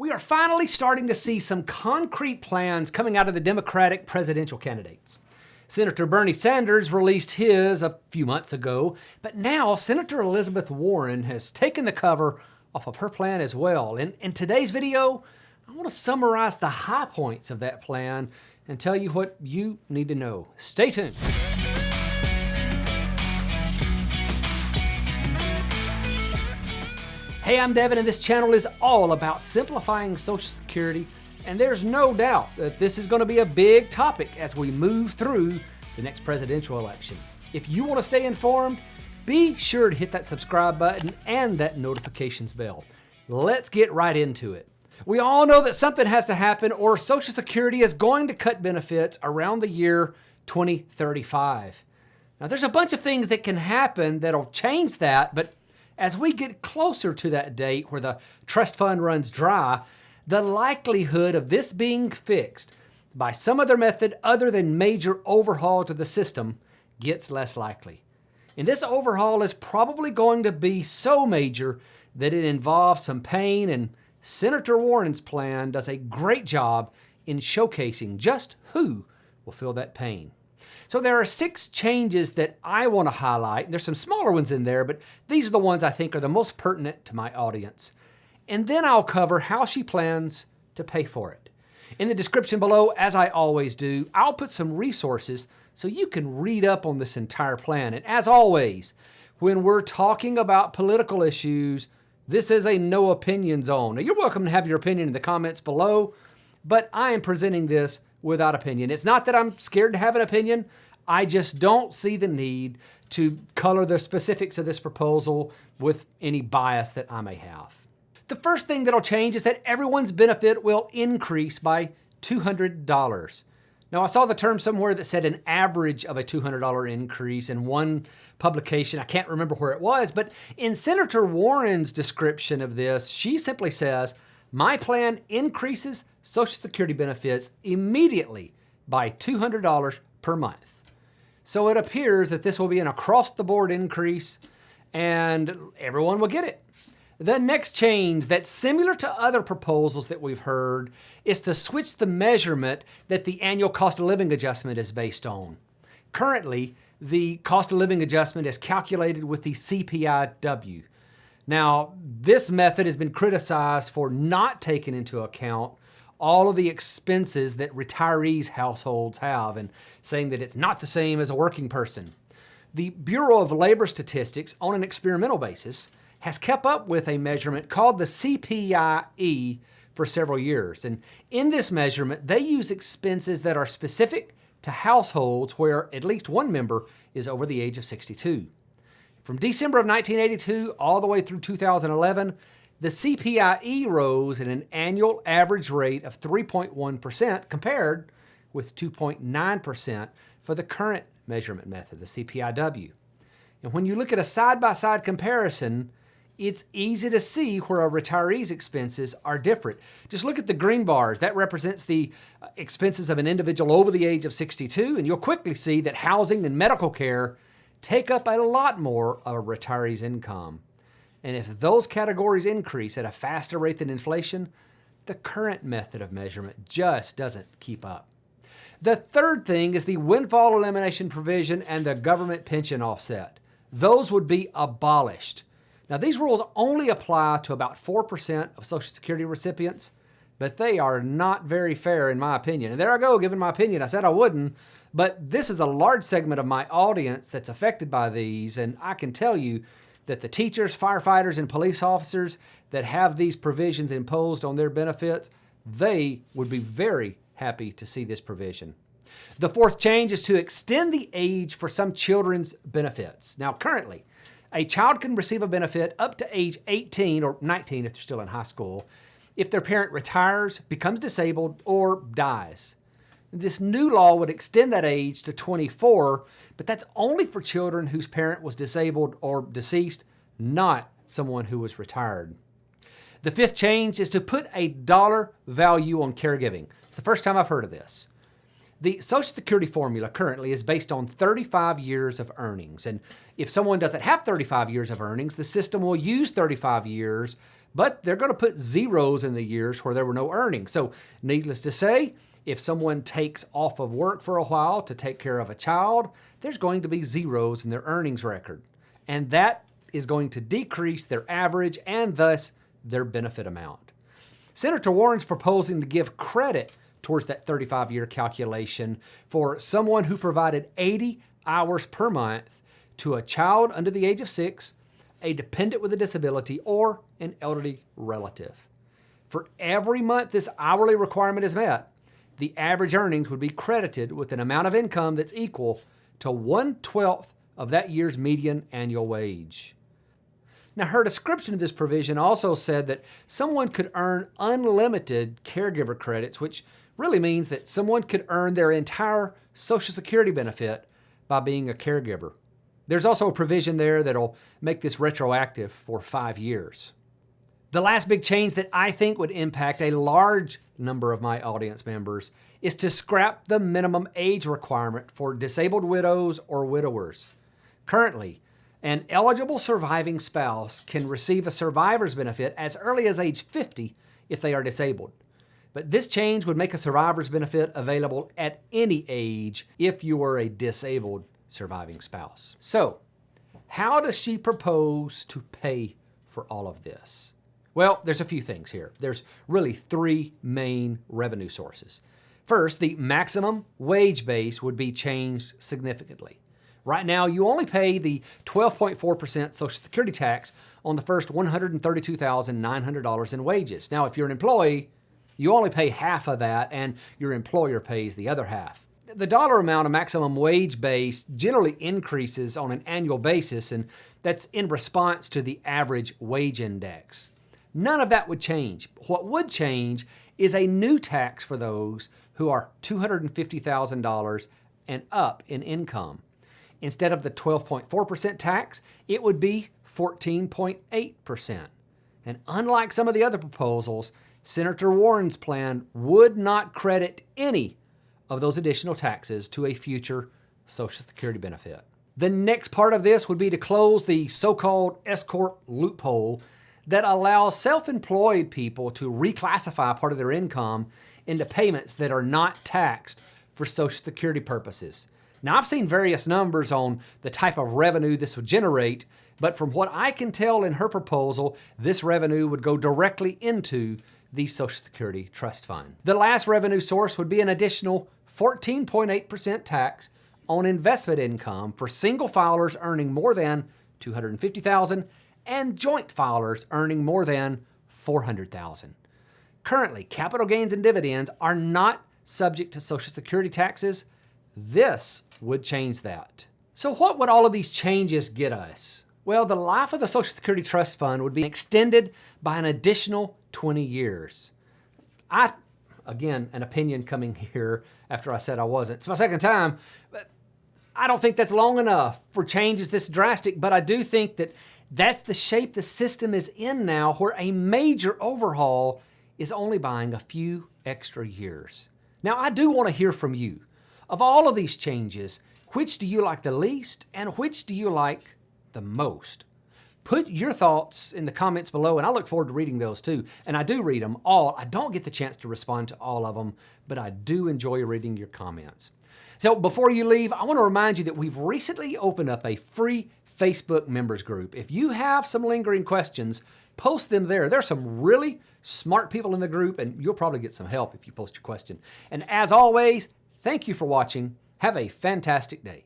We are finally starting to see some concrete plans coming out of the Democratic presidential candidates. Senator Bernie Sanders released his a few months ago, but now Senator Elizabeth Warren has taken the cover off of her plan as well. In today's video, I want to summarize the high points of that plan and tell you what you need to know. Stay tuned. Hey, I'm Devin, and this channel is all about simplifying Social Security, and there's no doubt that this is going to be a big topic as we move through the next presidential election. If you want to stay informed, be sure to hit that subscribe button and that notifications bell. Let's get right into it. We all know that something has to happen or Social Security is going to cut benefits around the year 2035. Now, there's a bunch of things that can happen that'll change that, but as we get closer to that date where the trust fund runs dry, the likelihood of this being fixed by some other method other than major overhaul to the system gets less likely. And this overhaul is probably going to be so major that it involves some pain, and Senator Warren's plan does a great job in showcasing just who will feel that pain. So there are 6 changes that I want to highlight. There's some smaller ones in there, but these are the ones I think are the most pertinent to my audience. And then I'll cover how she plans to pay for it. In the description below, as I always do, I'll put some resources so you can read up on this entire plan. And as always, when we're talking about political issues, this is a no opinion zone. Now, you're welcome to have your opinion in the comments below, but I am presenting this without opinion. It's not that I'm scared to have an opinion. I just don't see the need to color the specifics of this proposal with any bias that I may have. The first thing that'll change is that everyone's benefit will increase by $200. Now, I saw the term somewhere that said an average of a $200 increase in one publication. I can't remember where it was, but in Senator Warren's description of this, she simply says, "My plan increases Social Security benefits immediately by $200 per month." So it appears that this will be an across-the-board increase and everyone will get it. The next change that's similar to other proposals that we've heard is to switch the measurement that the annual cost of living adjustment is based on. Currently, the cost of living adjustment is calculated with the CPI-W. Now, this method has been criticized for not taking into account all of the expenses that retirees' households have and saying that it's not the same as a working person. The Bureau of Labor Statistics, on an experimental basis, has kept up with a measurement called the CPI-E for several years. And in this measurement, they use expenses that are specific to households where at least one member is over the age of 62. From December of 1982 all the way through 2011, the CPI-E rose at an annual average rate of 3.1% compared with 2.9% for the current measurement method, the CPI-W. And when you look at a side-by-side comparison, it's easy to see where a retiree's expenses are different. Just look at the green bars. That represents the expenses of an individual over the age of 62, and you'll quickly see that housing and medical care take up a lot more of a retiree's income. And if those categories increase at a faster rate than inflation, the current method of measurement just doesn't keep up. The third thing is the windfall elimination provision and the government pension offset. Those would be abolished. Now, these rules only apply to about 4% of Social Security recipients, but they are not very fair in my opinion. And there I go, giving my opinion. I said I wouldn't, but this is a large segment of my audience that's affected by these, and I can tell you that the teachers, firefighters, and police officers that have these provisions imposed on their benefits, they would be very happy to see this provision. The fourth change is to extend the age for some children's benefits. Now, currently, a child can receive a benefit up to age 18 or 19 if they're still in high school, if their parent retires, becomes disabled, or dies. This new law would extend that age to 24, but that's only for children whose parent was disabled or deceased, not someone who was retired. The fifth change is to put a dollar value on caregiving. It's the first time I've heard of this. The Social Security formula currently is based on 35 years of earnings. And if someone doesn't have 35 years of earnings, the system will use 35 years but they're going to put zeros in the years where there were no earnings. So needless to say, if someone takes off of work for a while to take care of a child, there's going to be zeros in their earnings record. And that is going to decrease their average and thus their benefit amount. Senator Warren's proposing to give credit towards that 35-year calculation for someone who provided 80 hours per month to a child under the age of 6, a dependent with a disability, or an elderly relative. For every month this hourly requirement is met, the average earnings would be credited with an amount of income that's equal to 1/12 of that year's median annual wage. Now, her description of this provision also said that someone could earn unlimited caregiver credits, which really means that someone could earn their entire Social Security benefit by being a caregiver. There's also a provision there that'll make this retroactive for 5 years. The last big change that I think would impact a large number of my audience members is to scrap the minimum age requirement for disabled widows or widowers. Currently, an eligible surviving spouse can receive a survivor's benefit as early as age 50 if they are disabled. But this change would make a survivor's benefit available at any age if you were a disabled surviving spouse. So, how does she propose to pay for all of this? Well, there's a few things here. There's really 3 main revenue sources. First, the maximum wage base would be changed significantly. Right now, you only pay the 12.4% Social Security tax on the first $132,900 in wages. Now, if you're an employee, you only pay half of that, and your employer pays the other half. The dollar amount of maximum wage base generally increases on an annual basis, and that's in response to the average wage index. None of that would change. What would change is a new tax for those who are $250,000 and up in income. Instead of the 12.4% tax, it would be 14.8%. And unlike some of the other proposals, Senator Warren's plan would not credit any of those additional taxes to a future Social Security benefit. The next part of this would be to close the so-called S-Corp loophole that allows self-employed people to reclassify part of their income into payments that are not taxed for Social Security purposes. Now, I've seen various numbers on the type of revenue this would generate, but from what I can tell in her proposal, this revenue would go directly into the Social Security Trust Fund. The last revenue source would be an additional 14.8% tax on investment income for single filers earning more than $250,000 and joint filers earning more than $400,000. Currently, capital gains and dividends are not subject to Social Security taxes. This would change that. So what would all of these changes get us? Well, the life of the Social Security Trust Fund would be extended by an additional 20 years. Again, an opinion coming here after I said I wasn't. It's my second time, but I don't think that's long enough for changes this drastic, but I do think that that's the shape the system is in now, where a major overhaul is only buying a few extra years. Now, I do want to hear from you. Of all of these changes, which do you like the least and which do you like the most? Put your thoughts in the comments below, and I look forward to reading those too. And I do read them all. I don't get the chance to respond to all of them, but I do enjoy reading your comments. So before you leave, I want to remind you that we've recently opened up a free Facebook members group. If you have some lingering questions, post them there. There's some really smart people in the group, and you'll probably get some help if you post your question. And as always, thank you for watching. Have a fantastic day.